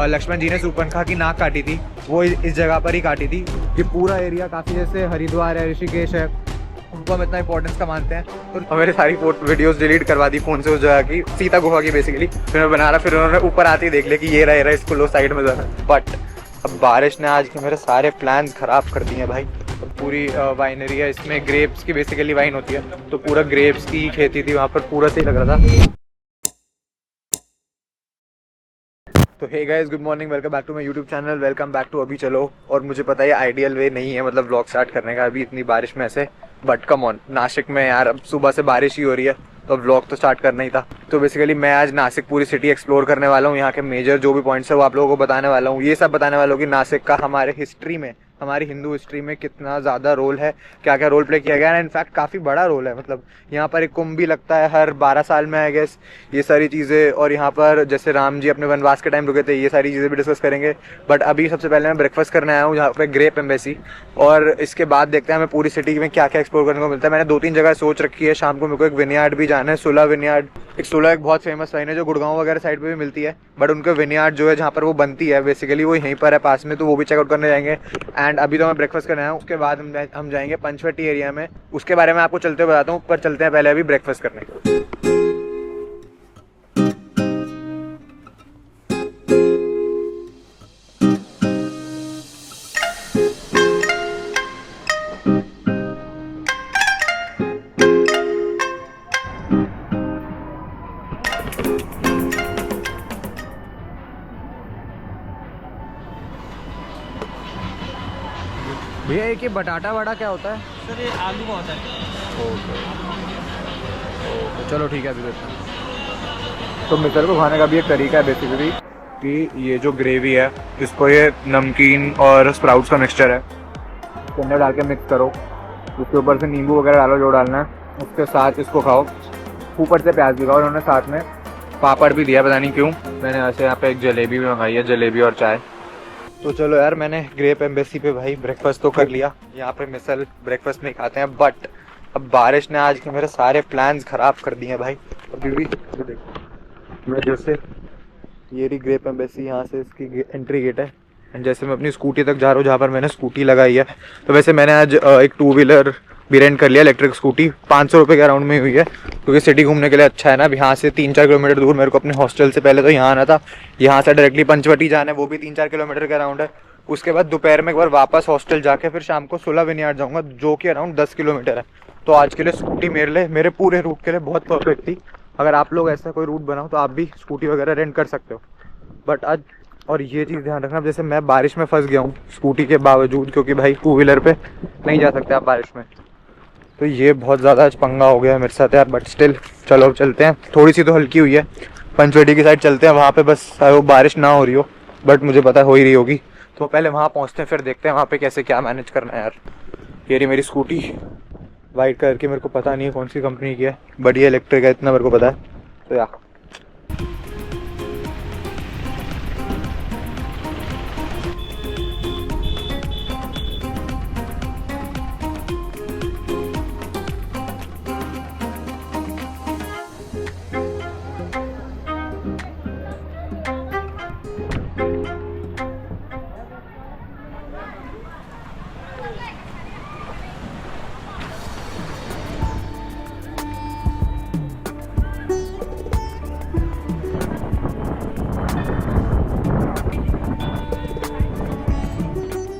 लक्ष्मण जी ने शूर्पणखा की नाक काटी थी वो इस जगह पर ही काटी थी। ये पूरा एरिया काफ़ी जैसे हरिद्वार है, ऋषिकेश है, उनको हम इतना इंपॉर्टेंस का मानते हैं। तो मेरे सारी वीडियोस डिलीट करवा दी फ़ोन से उस जगह की, सीता गुफा की बेसिकली। फिर मैं बना रहा, फिर उन्होंने ऊपर आते ही देख लिया कि ये रहा इसको लो साइड में जाना। बट अब बारिश ने आज के मेरे सारे प्लान्स ख़राब कर दिए हैं भाई। पूरी वाइनरी है, इसमें ग्रेप्स की बेसिकली वाइन होती है, तो पूरा ग्रेप्स की खेती थी वहाँ पर, पूरा सही लग रहा था। तो hey guys, good morning, welcome back to my YouTube channel, welcome back to अभी चलो। और मुझे पता है आइडियल वे नहीं है मतलब व्लॉग स्टार्ट करने का अभी इतनी बारिश में ऐसे, बट कम ऑन, नासिक में यार अब सुबह से बारिश ही हो रही है तो व्लॉग तो स्टार्ट करना ही था। तो बेसिकली मैं आज नासिक पूरी सिटी एक्सप्लोर करने वाला हूँ, यहाँ के मेजर जो भी पॉइंट्स है वो आप लोगों को बताने वाला हूँ। ये सब बताने वाला हूँ कि नासिक का हमारे हिस्ट्री में, हमारी हिंदू हिस्ट्री में कितना ज़्यादा रोल है, क्या क्या रोल प्ले किया गया है। इनफैक्ट काफ़ी बड़ा रोल है, मतलब यहाँ पर एक कुंभ भी लगता है हर 12 साल में आई गेस, ये सारी चीज़ें। और यहाँ पर जैसे राम जी अपने वनवास के टाइम रुके थे, ये सारी चीज़ें भी डिस्कस करेंगे। बट अभी सबसे पहले मैं ब्रेकफास्ट करने आया हूँ यहाँ पे ग्रेप एम्बेसी, और इसके बाद देखते हैं हमें पूरी सिटी में क्या क्या एक्सप्लोर करने को मिलता है। मैंने 2-3 जगह सोच रखी है, शाम को मेरे को एक विनयार्ड भी जाना है, सुला विनयार्ड। सुला एक बहुत फेमस वाइन है जो गुड़गांव वगैरह साइड पे भी मिलती है, बट उनका विनयार्ड जो है जहाँ पर वो बनती है बेसिकली वो यहीं पर है पास में, तो वो भी चेकआउट करने जाएंगे। एंड अभी तो मैं ब्रेकफास्ट करने आया हूँ, उसके बाद हम जाएंगे पंचवटी एरिया में, उसके बारे में आपको चलते हुए बताता हूँ। पर चलते हैं पहले अभी ब्रेकफास्ट करने। भैया एक ये बटाटा वड़ा क्या होता है? सर ये आलू का होता है। ओके, चलो ठीक है अभी देखते हैं। तो मिसल को खाने का भी एक तरीका है बेसिकली कि ये जो ग्रेवी है इसको ये नमकीन और स्प्राउट्स का मिक्सचर है, इसके अंदर डाल के मिक्स करो, उसके ऊपर से नींबू वगैरह डालो जो डालना है, उसके साथ इसको खाओ, ऊपर से प्याज भी खाओ। उन्होंने साथ में पापड़ भी दिया, पता नहीं क्यों। मैंने वैसे यहाँ पे एक जलेबी भी मंगाई है, जलेबी और चाय। तो चलो यार, मैंने ग्रेप एम्बेसी पे भाई ब्रेकफास्ट तो कर लिया, यहाँ पे मिसल ब्रेकफास्ट में खाते हैं। बट अब बारिश ने आज के मेरे सारे प्लान्स ख़राब कर दिए हैं भाई। अभी भी देखो, मैं जैसे ये रही ग्रेप एम्बेसी, यहाँ से इसकी एंट्री गेट है, एंड जैसे मैं अपनी स्कूटी तक जा रहा हूँ जहाँ पर मैंने स्कूटी लगाई है। तो वैसे मैंने आज एक 2 व्हीलर भी रेंट कर लिया, इलेक्ट्रिक स्कूटी, 500 रुपये के अराउंड में हुई है, क्योंकि सिटी घूमने के लिए अच्छा है ना। अब यहाँ से 3-4 किलोमीटर दूर मेरे को अपने हॉस्टल से पहले तो यहाँ आना था, यहाँ से डायरेक्टली पंचवटी जाना है, वो भी 3-4 किलोमीटर के अराउंड है। उसके बाद दोपहर में एक बार वापस हॉस्टल जाके फिर शाम को सुला विनयार्ड जाऊँगा, जो कि अराउंड 10 किलोमीटर है। तो आज के लिए स्कूटी मेरे पूरे रूट के लिए बहुत परफेक्ट थी। अगर आप लोग ऐसा कोई रूट बनाओ तो आप भी स्कूटी वगैरह रेंट कर सकते हो। बट आज, और ये चीज़ ध्यान रखना, जैसे मैं बारिश में फंस गया हूँ स्कूटी के बावजूद, क्योंकि भाई 2 व्हीलर पे नहीं जा सकते आप बारिश में, तो ये बहुत ज़्यादा आज पंगा हो गया है मेरे साथ यार। बट स्टिल चलो अब चलते हैं, थोड़ी सी तो हल्की हुई है, पंचवटी की साइड चलते हैं, वहाँ पे बस वो बारिश ना हो रही हो, बट मुझे पता हो ही रही होगी। तो पहले वहाँ पहुँचते हैं, फिर देखते हैं वहाँ पे कैसे क्या मैनेज करना है यार। ये रही मेरी स्कूटी, वाइट कलर की, मेरे को पता नहीं है कौन सी कंपनी की है, बट ये इलेक्ट्रिक है इतना मेरे को पता है। तो यार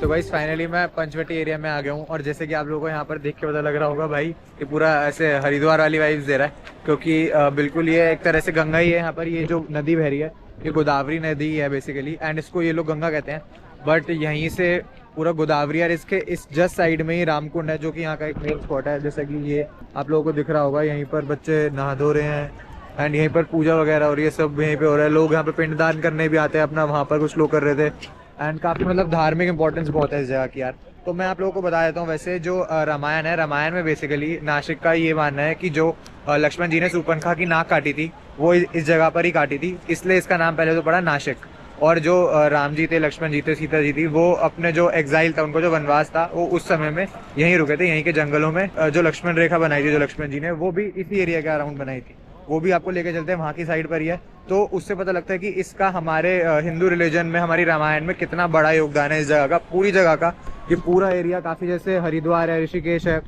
तो भाई फाइनली मैं पंचवटी एरिया में आ गया हूँ, और जैसे कि आप लोगों को यहाँ पर देख के पता लग रहा होगा भाई, ये पूरा ऐसे हरिद्वार वाली वाइब्स दे रहा है, क्योंकि बिल्कुल ये एक तरह से गंगा ही है। यहाँ पर ये जो नदी बह रही है ये गोदावरी नदी है बेसिकली, एंड इसको ये लोग गंगा कहते हैं। बट यहीं से पूरा गोदावरी, और इसके इस जस्ट साइड में ही रामकुंड है, जो कि यहाँ का एक मेन स्पॉट है। जैसा कि ये आप लोगों को दिख रहा होगा, यहीं पर बच्चे नहा धो रहे हैं, एंड यहीं पर पूजा वगैरह और ये सब यहीं पे हो रहा है। लोग यहाँ पे पिंडदान करने भी आते हैं अपना, वहाँ पर कुछ लोग कर रहे थे, एंड काफ़ी मतलब धार्मिक इंपॉर्टेंस बहुत है इस जगह की यार। तो मैं आप लोगों को बता देता हूँ, वैसे जो रामायण है, रामायण में बेसिकली नासिक का ये मानना है कि जो लक्ष्मण जी ने शूर्पणखा की नाक काटी थी वो इस जगह पर ही काटी थी, इसलिए इसका नाम पहले तो पड़ा नासिक। और जो राम जी थे, लक्ष्मण जी थे, सीता जी थी, वो अपने जो एग्जाइल था, उनको जो वनवास था, वो उस समय में यहीं रुके थे, यहीं के जंगलों में। जो लक्ष्मण रेखा बनाई थी जो लक्ष्मण जी ने, वो भी इसी एरिया के अराउंड बनाई थी, वो भी आपको लेके चलते हैं, वहाँ की साइड पर ही है। तो उससे पता लगता है कि इसका हमारे हिंदू रिलीजन में, हमारी रामायण में कितना बड़ा योगदान है इस जगह का, पूरी जगह का। ये पूरा एरिया काफ़ी, जैसे हरिद्वार है, ऋषिकेश है,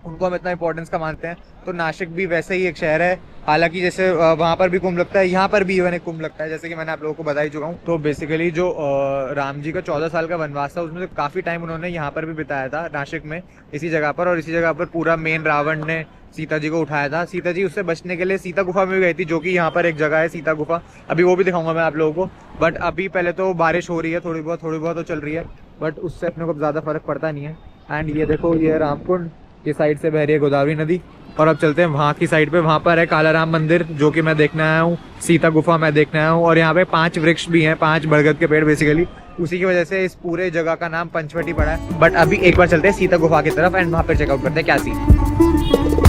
उनको हम इतना इंपॉर्टेंस का मानते हैं, तो नासिक भी वैसे ही एक शहर है। हालांकि जैसे वहाँ पर भी कुंभ लगता है, यहाँ पर भी इवन एक कुंभ लगता है, जैसे कि मैंने आप लोगों को बता ही चुका हूँ। तो बेसिकली जो राम जी का 14 साल का वनवास था, उसमें से काफ़ी टाइम उन्होंने यहाँ पर भी बिताया था, नासिक में, इसी जगह पर। और इसी जगह पर पूरा मेन रावण ने सीता जी को उठाया था। सीता जी उससे बचने के लिए सीता गुफा में भी गई थी, जो कि यहाँ पर एक जगह है सीता गुफा, अभी वो भी दिखाऊंगा मैं आप लोगों को। बट अभी पहले तो बारिश हो रही है, थोड़ी बहुत तो चल रही है, बट उससे अपने को ज़्यादा फर्क पड़ता नहीं है। एंड ये देखो, ये रामकुंड, ये साइड से बह रही है गोदावरी नदी। और अब चलते हैं वहाँ की साइड पे, वहाँ पर है कालाराम मंदिर, जो कि मैं देखने आया हूँ, सीता गुफा मैं देखने आया हूँ। और यहाँ पे 5 वृक्ष भी हैं, 5 बरगद के पेड़, बेसिकली उसी की वजह से इस पूरे जगह का नाम पंचवटी पड़ा है। बट अभी एक बार चलते हैं सीता गुफा की तरफ एंड वहाँ पर चेकआउट करते हैं क्या सीन।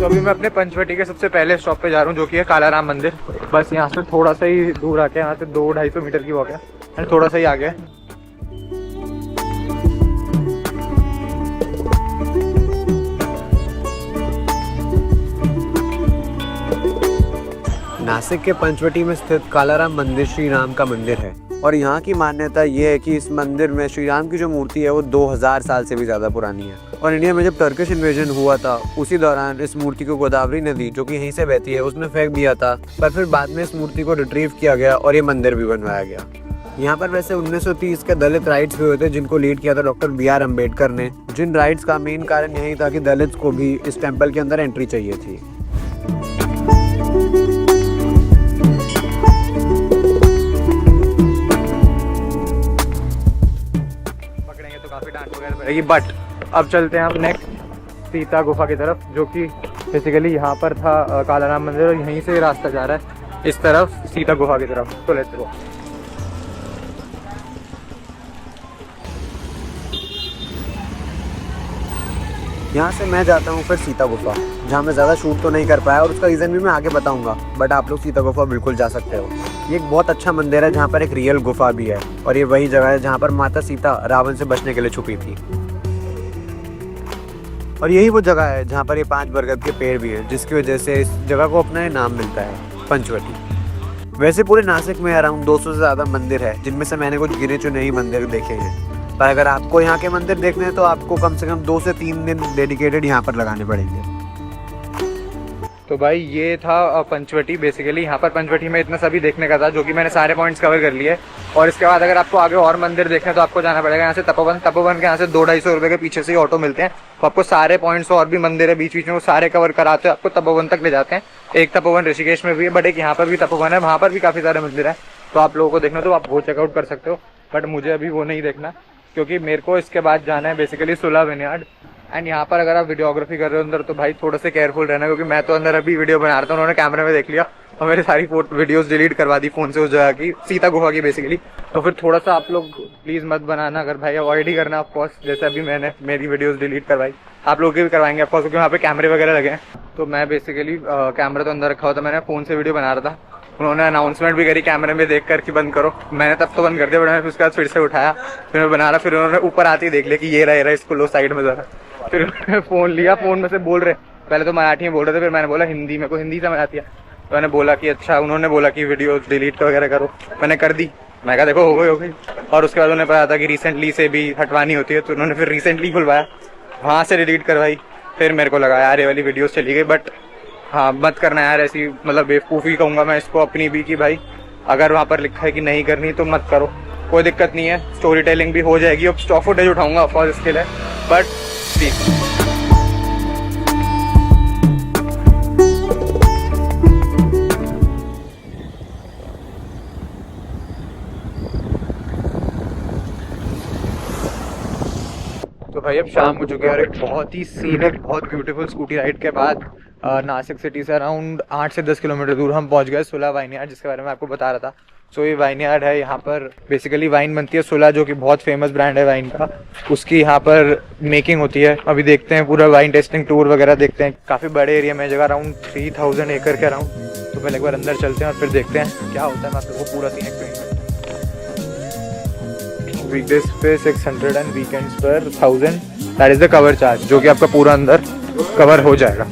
अभी मैं अपने पंचवटी के सबसे पहले स्टॉप पे जा रहा हूँ, जो कि है कालाराम मंदिर। बस यहाँ से थोड़ा सा ही दूर आके, यहाँ से 200-250 मीटर की वॉक है एंड थोड़ा सा ही आगे है। नासिक के पंचवटी में स्थित कालाराम मंदिर श्री राम का मंदिर है और यहाँ की मान्यता ये है कि इस मंदिर में श्री राम की जो मूर्ति है वो 2000 साल से भी ज़्यादा पुरानी है। और इंडिया में जब टर्किश इन्वेजन हुआ था, उसी दौरान इस मूर्ति को गोदावरी नदी, जो कि यहीं से बहती है, उसमें फेंक दिया था। पर फिर बाद में इस मूर्ति को रिट्रीव किया गया और ये मंदिर भी बनवाया गया। यहाँ पर वैसे 1930 के दलित राइट्स भी हुए थे, जिनको लीड किया था डॉक्टर BR अम्बेडकर ने। जिन राइट्स का मेन कारण यही था कि दलित को भी इस टेम्पल के अंदर एंट्री चाहिए थी। बट अब चलते हैं हम नेक्स्ट सीता गुफा की तरफ, जो कि बेसिकली यहाँ पर था कालाराम मंदिर, और यहीं से रास्ता जा रहा है इस तरफ सीता गुफा की तरफ। तो लेट्स गो। यहाँ से मैं जाता हूँ फिर सीता गुफा, जहाँ मैं ज़्यादा शूट तो नहीं कर पाया और उसका रीज़न भी मैं आगे बताऊँगा। बट आप लोग सीता गुफा बिल्कुल जा सकते हो। ये एक बहुत अच्छा मंदिर है जहाँ पर एक रियल गुफा भी है, और ये वही जगह है जहाँ पर माता सीता रावण से बचने के लिए छुपी थी। और यही वो जगह है जहाँ पर ये 5 बरगद के पेड़ भी हैं, जिसकी वजह से इस जगह को अपना ये नाम मिलता है, पंचवटी। वैसे पूरे नासिक में अराउंड 200 से ज़्यादा मंदिर है, जिनमें से मैंने कुछ गिने चुने ही मंदिर देखे हैं। पर अगर आपको यहाँ के मंदिर देखने हैं तो आपको कम से कम 2 से 3 दिन डेडिकेटेड यहाँ पर लगाने पड़ेंगे। तो भाई ये था पंचवटी। बेसिकली यहाँ पर पंचवटी में इतना सभी देखने का था, जो कि मैंने सारे पॉइंट्स कवर कर लिए। और इसके बाद अगर आपको आगे और मंदिर देखने तो आपको जाना पड़ेगा यहाँ से तपोवन के यहाँ से 200-250 रुपये के पीछे से ही ऑटो मिलते हैं। तो आपको सारे पॉइंट्स, और भी मंदिर है बीच बीच में, वो सारे कवर कराते हैं, आपको तपोवन तक ले जाते हैं। एक तपोवन ऋषिकेश में भी है, बट एक यहाँ पर भी तपोवन है, वहाँ पर भी काफ़ी सारे मंदिर है। तो आप लोगों को देखना तो आप वो चेकआउट कर सकते हो, बट मुझे अभी वो नहीं देखना, क्योंकि मेरे को इसके बाद जाना है बेसिकली सुलह विनयार्ड। एंड यहाँ पर अगर आप वीडियोग्राफी कर रहे हो अंदर, तो भाई थोड़ा से केयरफुल रहना, क्योंकि मैं तो अंदर अभी वीडियो बना रहा था, उन्होंने कैमरे में देख लिया और मेरी सारी वीडियोस डिलीट करवा दी फ़ोन से, उस जगह की, सीता गुफा की बेसिकली। तो फिर थोड़ा सा आप लोग प्लीज़ मत बनाना, अगर भाई अवॉइड ही करना ऑफकोर्स, जैसे अभी मैंने मेरी वीडियोज़ डिलीट करवाई, आप लोग की भी करवाएंगे ऑफकोर्स, क्योंकि वहाँ पे कैमरे वगैरह लगे हैं। तो मैं बेसिकली कैमरा तो अंदर रखा हुआ था, मैंने फ़ोन से वीडियो बना रहा था। उन्होंने अनाउंसमेंट भी करी कैमरे में देख कर कि बंद करो, मैंने तब तो बंद कर दिया, बट मैंने उसके बाद फिर से उठाया, फिर मैं बना रहा। फिर उन्होंने ऊपर आते ही देख लिया कि ये रहा इसको लो साइड में ज़रा। फिर उन्होंने फ़ोन लिया, फ़ोन में से बोल रहे, पहले तो मराठी में बोल रहे थे, फिर मैंने बोला हिंदी, मेरे को हिंदी समझ आती है। तो मैंने बोला कि अच्छा, उन्होंने बोला कि वीडियो डिलीट वगैरह करो, मैंने कर दी। मैं कहा देखो हो गई। और उसके बाद उन्हें पता था कि रिसेंटली से भी हटवानी होती है, तो उन्होंने फिर रिसेंटली खुलवाया, वहाँ से डिलीट करवाई। फिर मेरे को लगा यार ये वाली वीडियोस चली गई, बट हाँ मत करना यार ऐसी, मतलब बेवकूफ़ी कहूँगा मैं इसको अपनी भी, कि भाई अगर वहाँ पर लिखा है कि नहीं करनी तो मत करो, कोई दिक्कत नहीं है, स्टोरी टेलिंग भी हो जाएगी। अब स्टॉक फुटेज उठाऊँगा ऑफकोर्स इसके लिए, बट प्लीज़। तो भाई अब शाम हो चुकी है और एक बहुत ही सीनिक, बहुत ब्यूटीफुल स्कूटी राइड के बाद नासिक सिटी से अराउंड 8 से 10 किलोमीटर दूर हम पहुंच गए सुलह वाइनयार्ड, जिसके बारे में आपको बता रहा था। सो ये वाइनयार्ड है, यहाँ पर बेसिकली वाइन बनती है। सुलह जो कि बहुत फेमस ब्रांड है वाइन का, उसकी यहाँ पर मेकिंग होती है। अभी देखते हैं पूरा वाइन टेस्टिंग टूर वगैरह देखते हैं। काफ़ी बड़े एरिया में जगह, अराउंड 3000 एकड़ के अराउंड। तो पहले एक बार अंदर चलते हैं और फिर देखते हैं क्या होता है। मैं आप लोगों को पूरा सीन एक्सप्लेन करता हूँ। वीकडेज पे 600 एंड वीकेंड्स पर 1000, that is the cover charge, जो कि आपका पूरा अंदर कवर हो जाएगा।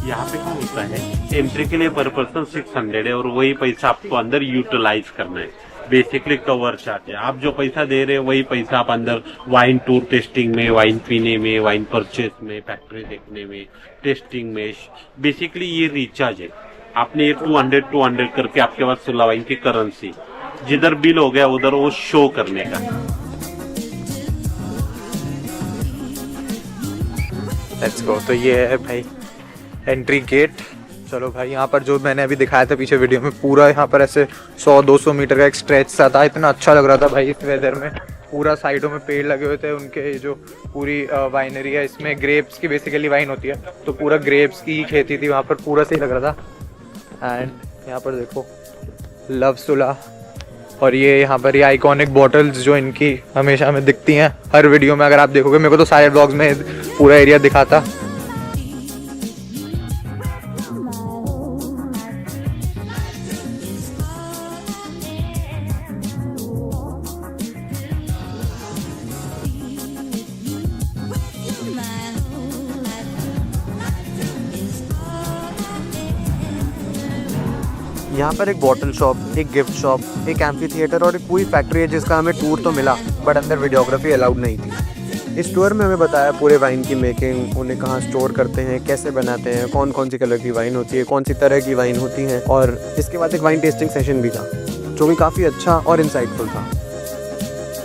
यहाँ पे क्या होता है, एंट्री के लिए पर पर्सन 600 है और वही पैसा आपको अंदर यूटिलाइज करना है। बेसिकली कवर चार्ज है, आप जो पैसा दे रहे हैं वही पैसा आप अंदर वाइन टूर टेस्टिंग में, वाइन पीने में, वाइन परचेस में, फैक्ट्री देखने में, टेस्टिंग में, बेसिकली ये रिचार्ज है। आपने ये 200 करके आपके पास 16 वाइन की करेंसी, जिधर बिल हो गया उधर वो शो करने का। Let's go. तो ये है भाई एंट्री गेट। चलो भाई, यहाँ पर जो मैंने अभी दिखाया था पीछे वीडियो में, पूरा यहाँ पर ऐसे 100-200 मीटर का एक स्ट्रेच सा था। इतना अच्छा लग रहा था भाई इस वेदर में। पूरा साइडों में पेड़ लगे हुए थे उनके। जो पूरी वाइनरी है, इसमें ग्रेप्स की बेसिकली वाइन होती है, तो पूरा ग्रेप्स की खेती थी वहाँ पर, पूरा सही लग रहा था। एंड यहाँ पर देखो लव सुला, और ये यहाँ पर ये आइकॉनिक बॉटल्स जो इनकी हमेशा हमें दिखती हैं हर वीडियो में। अगर आप देखोगे, मेरे को तो सारे ब्लॉग्स में पूरा एरिया दिखाता। यहाँ पर एक बॉटल शॉप, एक गिफ्ट शॉप, एक एम्फी थिएटर और एक पूरी फैक्ट्री है जिसका हमें टूर तो मिला, बट अंदर वीडियोग्राफी अलाउड नहीं थी। इस टूर में हमें बताया पूरे वाइन की मेकिंग, उन्हें कहाँ स्टोर करते हैं, कैसे बनाते हैं, कौन कौन सी कलर की वाइन होती है, कौन सी तरह की वाइन होती है, और इसके बाद एक वाइन टेस्टिंग सेशन भी था जो भी काफ़ी अच्छा और इंसाइटफुल था।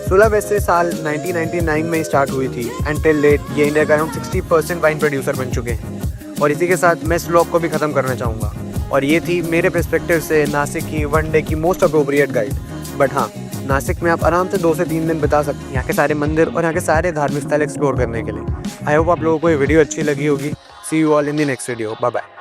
सुला वैसे साल 1999 में स्टार्ट हुई थी एंड टिल लेट ये इंडिया का अराउंड 60% वाइन प्रोड्यूसर बन चुके हैं। और इसी के साथ मैं इस व्लॉग को भी ख़त्म करना चाहूँगा। और ये थी मेरे पर्सपेक्टिव से नासिक की वन डे की मोस्ट अप्रोप्रिएट गाइड। बट हाँ, नासिक में आप आराम से 2 से 3 दिन बिता सकते हैं यहाँ के सारे मंदिर और यहाँ के सारे धार्मिक स्थल एक्सप्लोर करने के लिए। आई होप आप लोगों को ये वीडियो अच्छी लगी होगी। See you all in the next video. Bye bye.